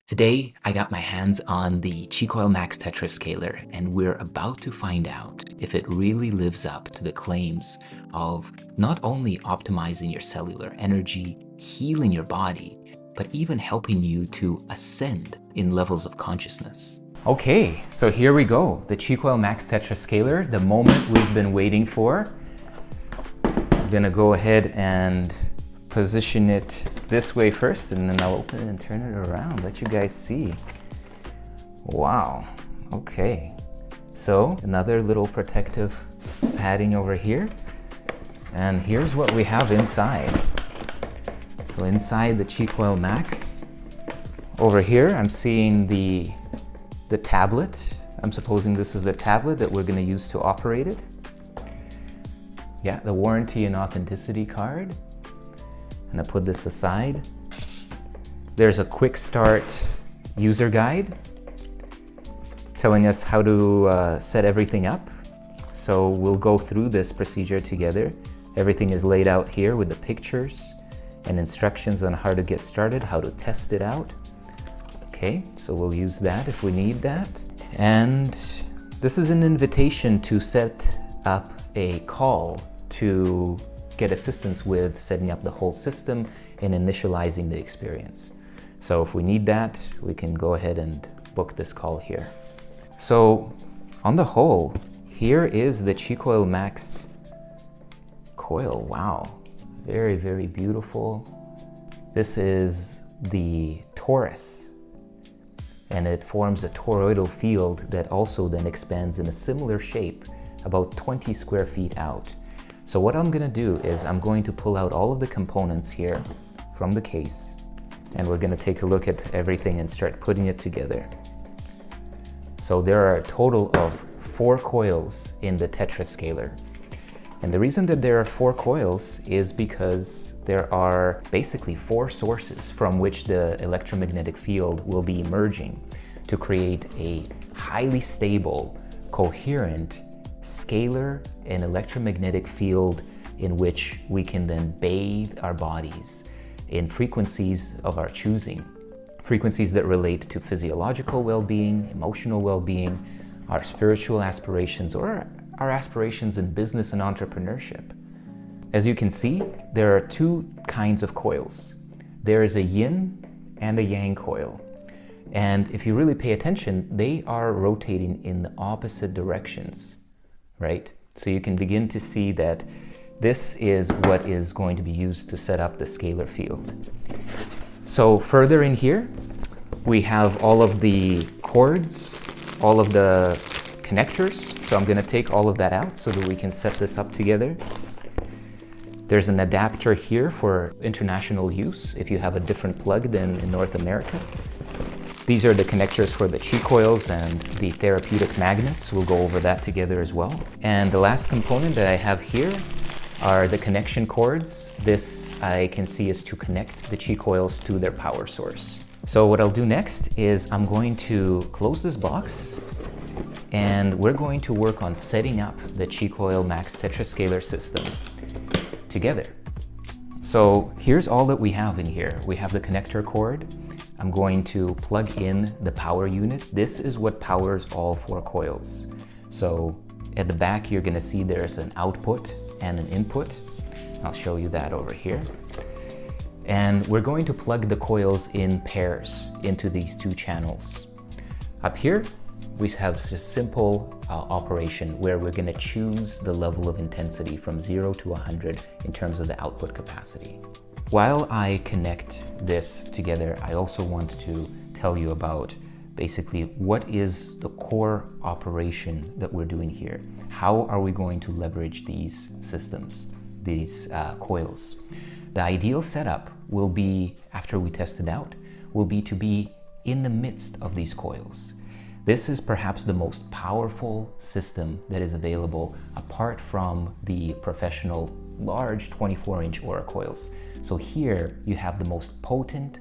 Today, I got my hands on the Choil Max Tetra scaler, and we're about to find out if it really lives up to the claims of not only optimizing your cellular energy, healing your body, but even helping you to ascend in levels of consciousness. Okay, so here we go. The Choil Max Tetra scaler, the moment we've been waiting for. I'm gonna go ahead and position it this way first, and then I'll open it and turn it around, let you guys see. Wow, okay. So another little protective padding over here. And here's what we have inside. So inside the Choil Max, over here, I'm seeing the tablet. I'm supposing this is the tablet that we're gonna use to operate it. Yeah, the warranty and authenticity card. And I put this aside. There's a quick start user guide telling us how to set everything up. So we'll go through this procedure together. Everything is laid out here with the pictures and instructions on how to get started, how to test it out. Okay, so we'll use that if we need that. And this is an invitation to set up a call to get assistance with setting up the whole system and initializing the experience. So if we need that, we can go ahead and book this call here. So on the whole, here is the Choil Max coil. Wow, very, very beautiful. This is the torus, and it forms a toroidal field that also then expands in a similar shape about 20 square feet out. So what I'm gonna do is I'm going to pull out all of the components here from the case, and we're gonna take a look at everything and start putting it together. So there are a total of 4 coils in the Tetra scaler. And the reason that there are 4 coils is because there are basically 4 sources from which the electromagnetic field will be emerging to create a highly stable, coherent, scalar and electromagnetic field in which we can then bathe our bodies in frequencies of our choosing. Frequencies that relate to physiological well-being, emotional well-being, our spiritual aspirations, or our aspirations in business and entrepreneurship. As you can see, there are 2 kinds of coils. There is a yin and a yang coil. And if you really pay attention, they are rotating in the opposite directions. Right? So you can begin to see that this is what is going to be used to set up the scalar field. So further in here, we have all of the cords, all of the connectors. So I'm going to take all of that out so that we can set this up together. There's an adapter here for international use if you have a different plug than in North America. These are the connectors for the Choils and the therapeutic magnets. We'll go over that together as well. And the last component that I have here are the connection cords. This I can see is to connect the Choils to their power source. So what I'll do next is I'm going to close this box, and we're going to work on setting up the Choil Max Tetra scalar system together. So here's all that we have in here. We have the connector cord. I'm going to plug in the power unit. This is what powers all 4 coils. So at the back, you're gonna see there's an output and an input. I'll show you that over here. And we're going to plug the coils in pairs into these 2 channels. Up here, we have this simple operation where we're gonna choose the level of intensity from 0 to 100 in terms of the output capacity. While I connect this together, I also want to tell you about basically what is the core operation that we're doing here. How are we going to leverage these systems, these coils? The ideal setup will be, after we test it out, will be to be in the midst of these coils. This is perhaps the most powerful system that is available apart from the professional large 24-inch Aura coils. So here you have the most potent,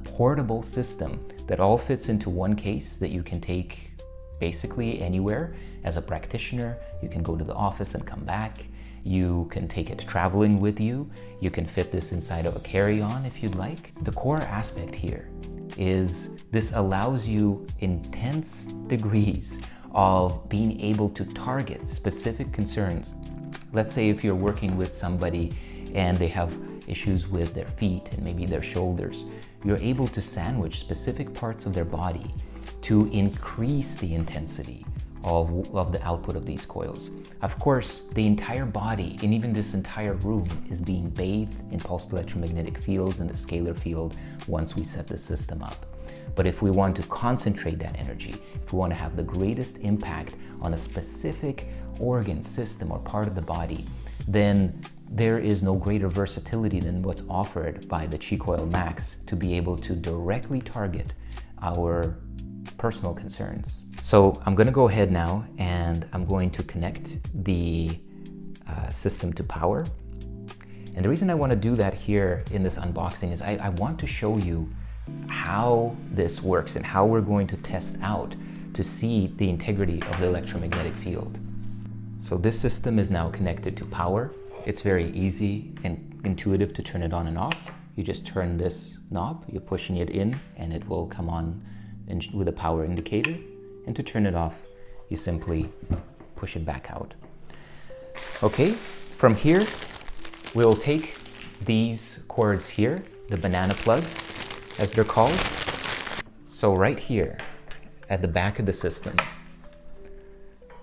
portable system that all fits into one case that you can take basically anywhere. As a practitioner, you can go to the office and come back, You can take it traveling with you. You can fit this inside of a carry-on if you'd like. The core aspect here is this allows you intense degrees of being able to target specific concerns. Let's say if you're working with somebody and they have issues with their feet and maybe their shoulders, you're able to sandwich specific parts of their body to increase the intensity of the output of these coils. Of course, the entire body and even this entire room is being bathed in pulsed electromagnetic fields in the scalar field once we set the system up. But if we want to concentrate that energy, if we want to have the greatest impact on a specific organ, system, or part of the body, then there is no greater versatility than what's offered by the Choil Max to be able to directly target our personal concerns. So I'm going to go ahead now and I'm going to connect the system to power. And the reason I want to do that here in this unboxing is I want to show you how this works and how we're going to test out to see the integrity of the electromagnetic field. So this system is now connected to power. It's very easy and intuitive to turn it on and off. You just turn this knob, you're pushing it in, and it will come on with a power indicator. And to turn it off, you simply push it back out. Okay, from here, we'll take these cords here, the banana plugs, as they're called. So right here, at the back of the system,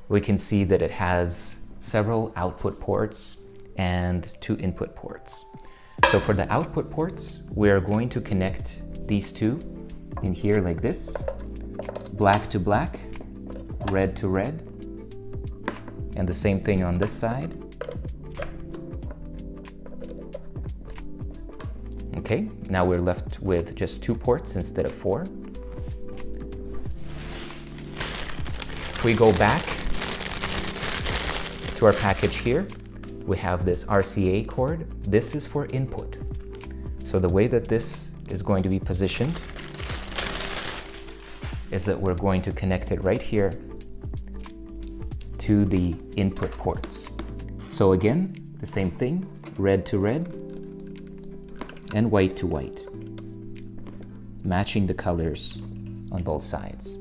we can see that it has several output ports and 2 input ports. So for the output ports, we're going to connect these two in here like this, black to black, red to red, and the same thing on this side. Okay, now we're left with just 2 ports instead of 4. If we go back to our package here, we have this RCA cord. This is for input. So the way that this is going to be positioned is that we're going to connect it right here to the input ports. So again, the same thing, red to red and white to white, matching the colors on both sides.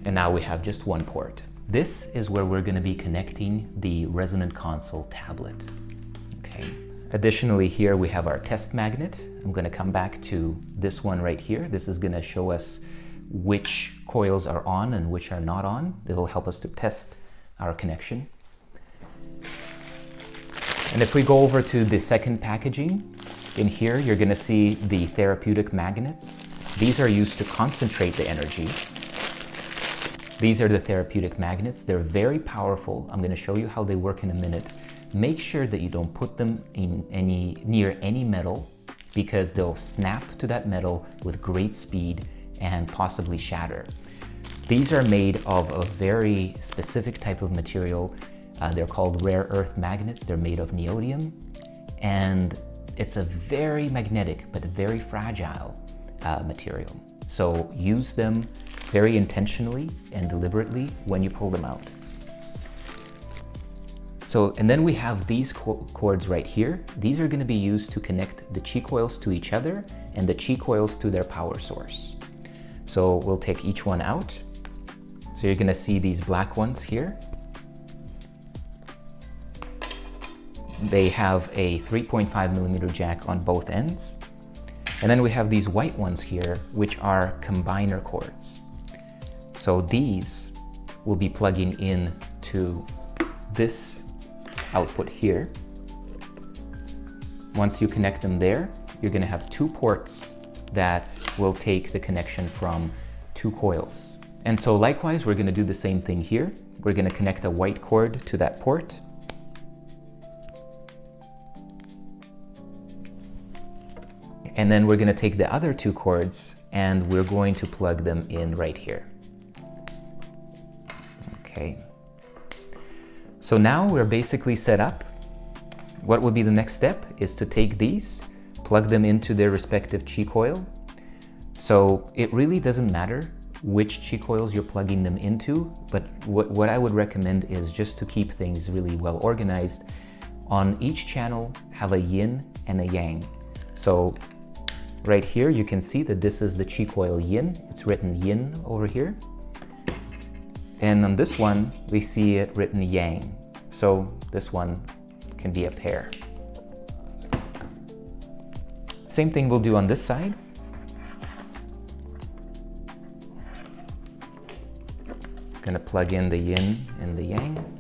And now we have just 1 port. This is where we're going to be connecting the Resonant console tablet. Okay. Additionally, here we have our test magnet. I'm going to come back to this one right here. This is going to show us which coils are on and which are not on. It'll help us to test our connection. And if we go over to the second packaging, in here you're going to see the therapeutic magnets. These are used to concentrate the energy. These are the therapeutic magnets. They're very powerful. I'm going to show you how they work in a minute. Make sure that you don't put them in near any metal, because they'll snap to that metal with great speed and possibly shatter. These are made of a very specific type of material. They're called rare earth magnets. They're made of neodymium, and it's a very magnetic but very fragile material. So use them very intentionally and deliberately when you pull them out. So, and then we have these cords right here. These are going to be used to connect the chi coils to each other and the chi coils to their power source. So we'll take each one out. So you're going to see these black ones here. They have a 3.5mm jack on both ends. And then we have these white ones here, which are combiner cords. So these will be plugging in to this output here. Once you connect them there, you're going to have 2 ports that will take the connection from 2 coils. And so likewise, we're going to do the same thing here. We're going to connect a white cord to that port. And then we're going to take the other 2 cords and we're going to plug them in right here. Okay. So now we're basically set up. What would be the next step is to take these, plug them into their respective chi coil. So it really doesn't matter which chi coils you're plugging them into, but what I would recommend is just to keep things really well organized, on each channel have a yin and a yang. So right here you can see that this is the Choil yin. It's written yin over here. And on this one we see it written yang. So this one can be a pair. Same thing we'll do on this side. Gonna plug in the yin and the yang.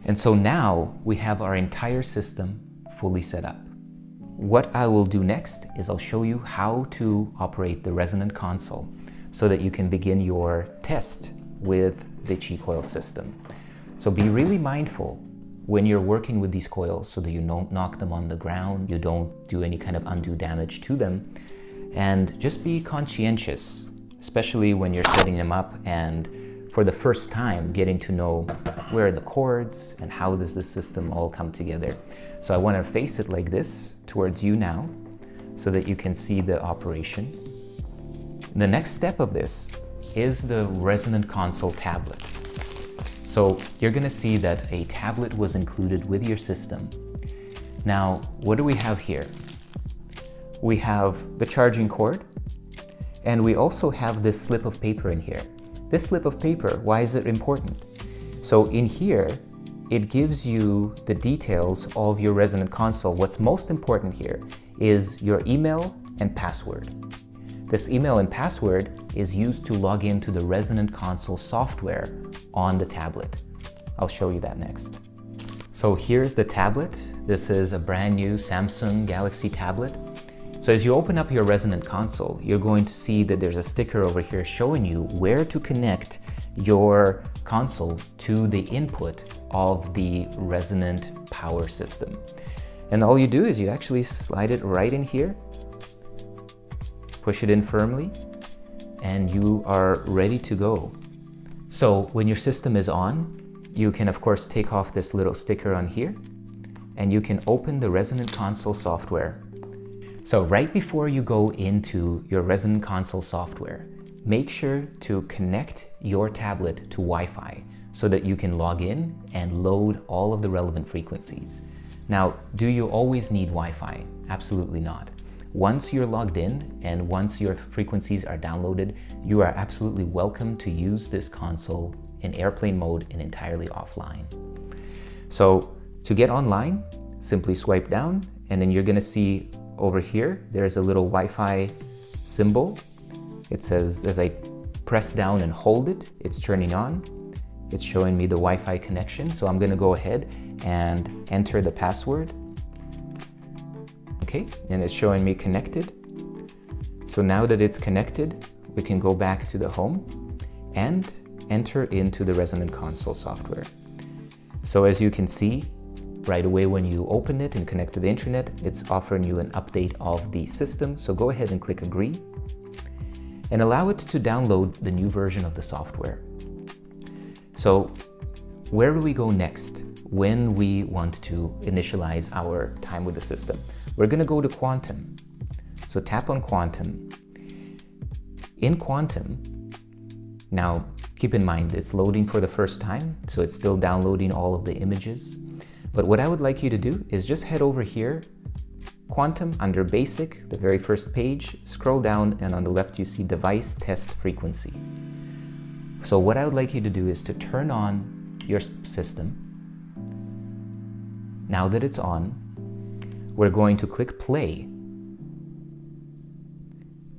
And so now we have our entire system fully set up. What I will do next is I'll show you how to operate the Resonant console so that you can begin your test with the Choil system. So be really mindful when you're working with these coils so that you don't knock them on the ground, you don't do any kind of undue damage to them, and just be conscientious, especially when you're setting them up and for the first time getting to know where are the cords and how does the system all come together. So I want to face it like this towards you now so that you can see the operation. The next step of this is the Resonant console tablet. So you're going to see that a tablet was included with your system. Now, what do we have here? We have the charging cord, and we also have this slip of paper in here. This slip of paper, why is it important? So in here, it gives you the details of your Resonant console. What's most important here is your email and password. This email and password is used to log into the Resonant console software on the tablet. I'll show you that next. So here's the tablet. This is a brand new Samsung Galaxy tablet. So as you open up your Resonant console, you're going to see that there's a sticker over here showing you where to connect your console to the input of the Resonant power system. And all you do is you actually slide it right in here, push it in firmly, and you are ready to go. So when your system is on, you can of course take off this little sticker on here, and you can open the Resonant console software. So right before you go into your Resonant console software, make sure to connect your tablet to Wi-Fi so that you can log in and load all of the relevant frequencies. Now, do you always need Wi-Fi? Absolutely not. Once you're logged in and once your frequencies are downloaded, you are absolutely welcome to use this console in airplane mode and entirely offline. So to get online, simply swipe down, and then you're gonna see over here, there's a little Wi-Fi symbol. It says, as I press down and hold it, it's turning on. It's showing me the Wi-Fi connection. So I'm gonna go ahead and enter the password. Okay, and it's showing me connected. So now that it's connected, we can go back to the home and enter into the Resonant console software. So as you can see, right away when you open it and connect to the internet, it's offering you an update of the system. So go ahead and click agree and allow it to download the new version of the software. So where do we go next when we want to initialize our time with the system? We're going to go to Quantum. So tap on Quantum. In Quantum, now keep in mind it's loading for the first time, so it's still downloading all of the images. But what I would like you to do is just head over here, Quantum, under Basic, the very first page, scroll down, and on the left you see Device Test Frequency. So what I would like you to do is to turn on your system. Now that it's on, we're going to click play.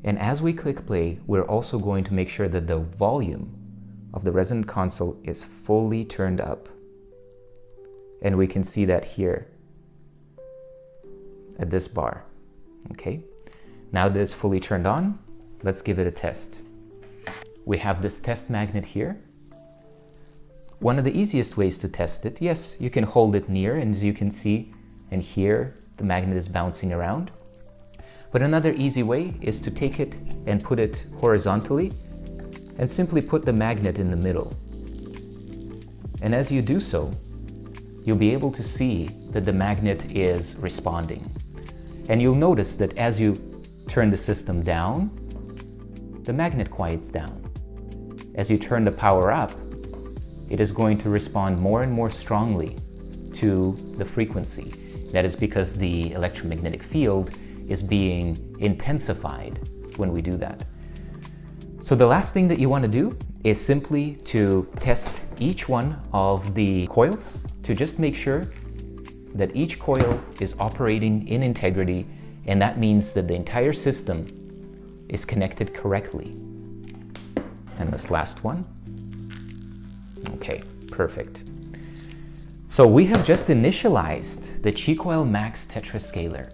And as we click play, we're also going to make sure that the volume of the Resonant console is fully turned up. And we can see that here at this bar. Okay, now that it's fully turned on, let's give it a test. We have this test magnet here. One of the easiest ways to test it, yes, you can hold it near, and as you can see and hear, the magnet is bouncing around. But another easy way is to take it and put it horizontally and simply put the magnet in the middle. And as you do so, you'll be able to see that the magnet is responding. And you'll notice that as you turn the system down, the magnet quiets down. As you turn the power up, it is going to respond more and more strongly to the frequency. That is because the electromagnetic field is being intensified when we do that. So the last thing that you want to do is simply to test each one of the coils to just make sure that each coil is operating in integrity, and that means that the entire system is connected correctly. And this last one. Okay, perfect. So we have just initialized the Choil Max Tetrascaler.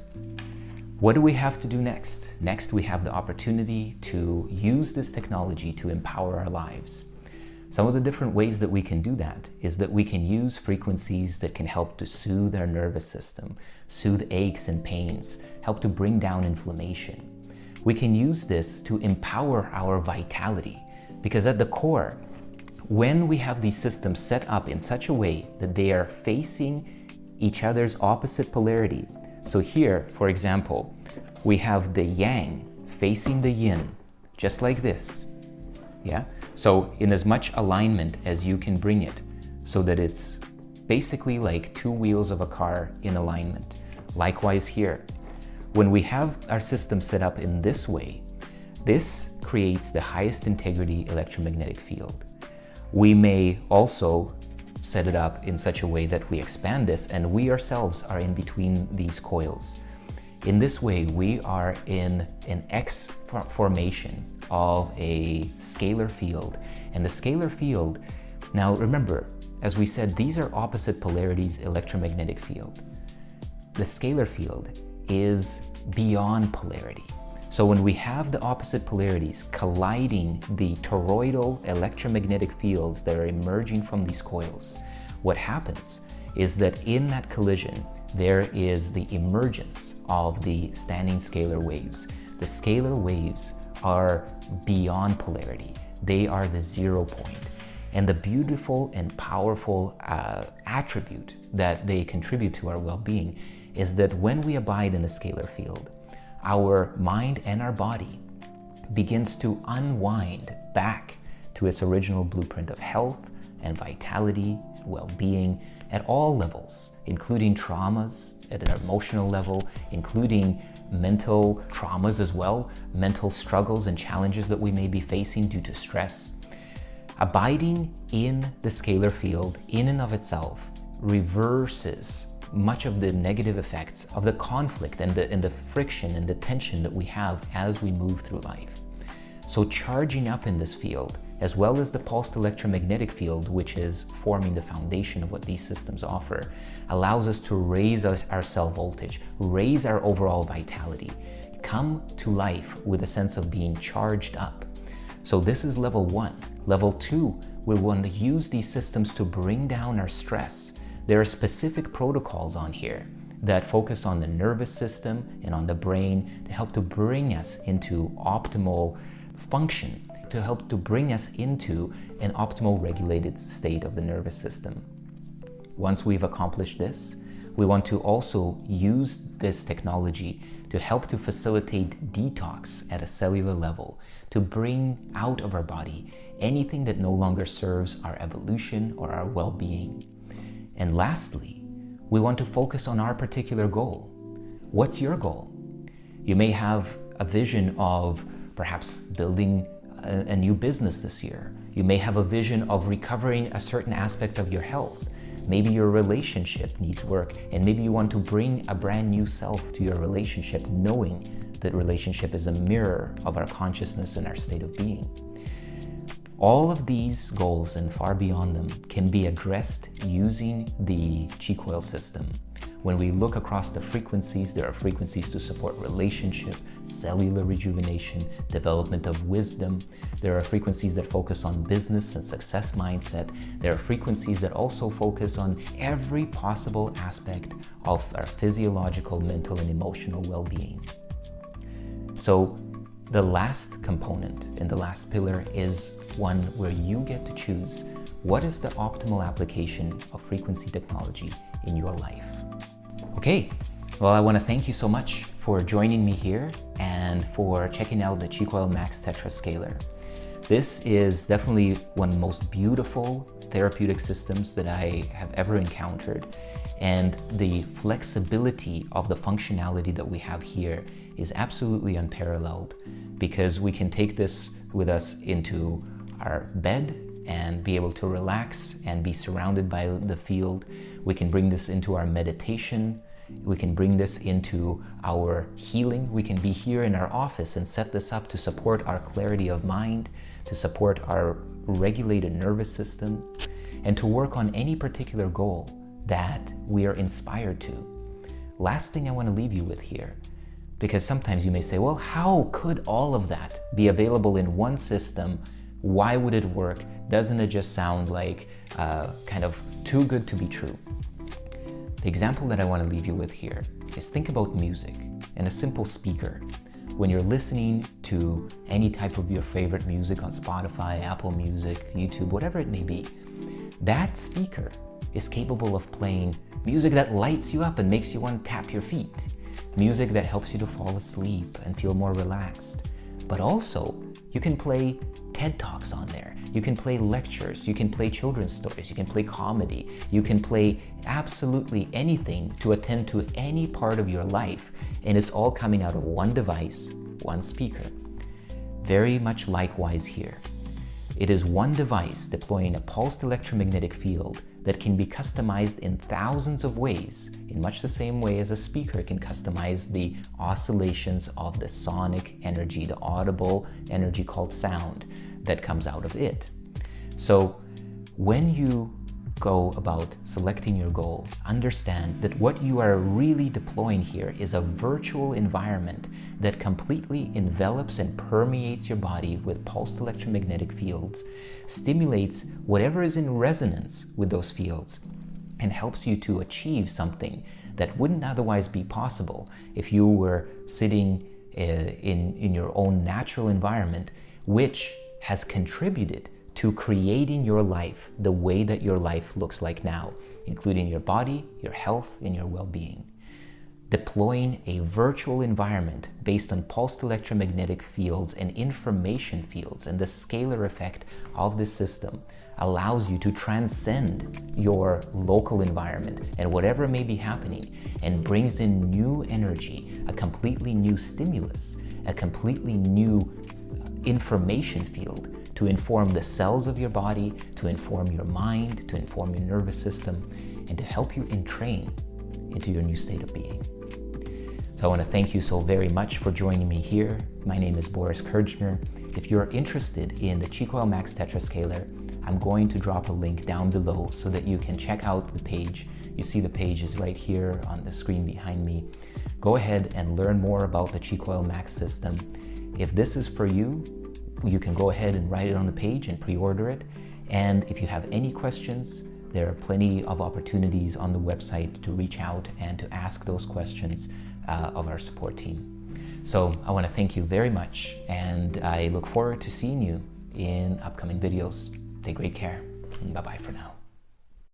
What do we have to do next? Next, we have the opportunity to use this technology to empower our lives. Some of the different ways that we can do that is that we can use frequencies that can help to soothe our nervous system, soothe aches and pains, help to bring down inflammation. We can use this to empower our vitality, because at the core, when we have these systems set up in such a way that they are facing each other's opposite polarity. So here, for example, we have the yang facing the yin, just like this. Yeah? So in as much alignment as you can bring it, so that it's basically like two wheels of a car in alignment. Likewise here, when we have our system set up in this way, this creates the highest integrity electromagnetic field. We may also set it up in such a way that we expand this and we ourselves are in between these coils. In this way, we are in an X formation of a scalar field. And the scalar field, now remember, as we said, these are opposite polarities electromagnetic field. The scalar field is beyond polarity. So when we have the opposite polarities colliding the toroidal electromagnetic fields that are emerging from these coils, what happens is that in that collision, there is the emergence of the standing scalar waves. The scalar waves are beyond polarity. They are the 0 point. And the beautiful and powerful attribute that they contribute to our well-being is that when we abide in the scalar field, our mind and our body begins to unwind back to its original blueprint of health and vitality, well-being at all levels, including traumas at an emotional level, including mental traumas as well, mental struggles and challenges that we may be facing due to stress. Abiding in the scalar field in and of itself reverses much of the negative effects of the conflict and the friction and the tension that we have as we move through life. So charging up in this field, as well as the pulsed electromagnetic field, which is forming the foundation of what these systems offer, allows us to raise our cell voltage, raise our overall vitality, come to life with a sense of being charged up. So this is level 1. Level 2, we want to use these systems to bring down our stress. There are specific protocols on here that focus on the nervous system and on the brain to help to bring us into optimal function, to help to bring us into an optimal regulated state of the nervous system. Once we've accomplished this, we want to also use this technology to help to facilitate detox at a cellular level, to bring out of our body anything that no longer serves our evolution or our well-being. And lastly, we want to focus on our particular goal. What's your goal? You may have a vision of perhaps building a new business this year. You may have a vision of recovering a certain aspect of your health. Maybe your relationship needs work, and maybe you want to bring a brand new self to your relationship, knowing that relationship is a mirror of our consciousness and our state of being. All of these goals and far beyond them can be addressed using the Choil system. When we look across the frequencies, there are frequencies to support relationship, cellular rejuvenation, development of wisdom. There are frequencies that focus on business and success mindset. There are frequencies that also focus on every possible aspect of our physiological, mental, and emotional well-being. So the last component and the last pillar is one where you get to choose what is the optimal application of frequency technology in your life. Okay, well, I want to thank you so much for joining me here and for checking out the Choil Max Tetrascaler. This is definitely one of the most beautiful therapeutic systems that I have ever encountered. And the flexibility of the functionality that we have here is absolutely unparalleled, because we can take this with us into our bed and be able to relax and be surrounded by the field. We can bring this into our meditation. We can bring this into our healing. We can be here in our office and set this up to support our clarity of mind, to support our regulated nervous system, and to work on any particular goal that we are inspired to. Last thing I want to leave you with here, because sometimes you may say, well, how could all of that be available in one system? Why would it work? Doesn't it just sound like kind of too good to be true? The example that I want to leave you with here is, think about music and a simple speaker. When you're listening to any type of your favorite music on Spotify, Apple Music, YouTube, whatever it may be, that speaker is capable of playing music that lights you up and makes you want to tap your feet, music that helps you to fall asleep and feel more relaxed. But also, you can play TED Talks on there, you can play lectures, you can play children's stories, you can play comedy, you can play absolutely anything to attend to any part of your life, and it's all coming out of one device, one speaker. Very much likewise here. It is one device deploying a pulsed electromagnetic field that can be customized in thousands of ways, in much the same way as a speaker can customize the oscillations of the sonic energy, the audible energy called sound that comes out of it. So when you go about selecting your goal, understand that what you are really deploying here is a virtual environment that completely envelops and permeates your body with pulsed electromagnetic fields, stimulates whatever is in resonance with those fields, and helps you to achieve something that wouldn't otherwise be possible if you were sitting in your own natural environment, which has contributed to creating your life the way that your life looks like now, including your body, your health, and your well-being. Deploying a virtual environment based on pulsed electromagnetic fields and information fields and the scalar effect of this system allows you to transcend your local environment and whatever may be happening, and brings in new energy, a completely new stimulus, a completely new information field to inform the cells of your body, to inform your mind, to inform your nervous system, and to help you entrain into your new state of being. So I want to thank you so very much for joining me here. My name is Boris Kirchner. If you're interested in the Choil Max Tetrascaler, I'm going to drop a link down below so that you can check out the page. You see the page is right here on the screen behind me. Go ahead and learn more about the Choil Max system. If this is for you, you can go ahead and write it on the page and pre-order it. And if you have any questions, there are plenty of opportunities on the website to reach out and to ask those questions of our support team. So I want to thank you very much, and I look forward to seeing you in upcoming videos. Take great care, and bye-bye for now.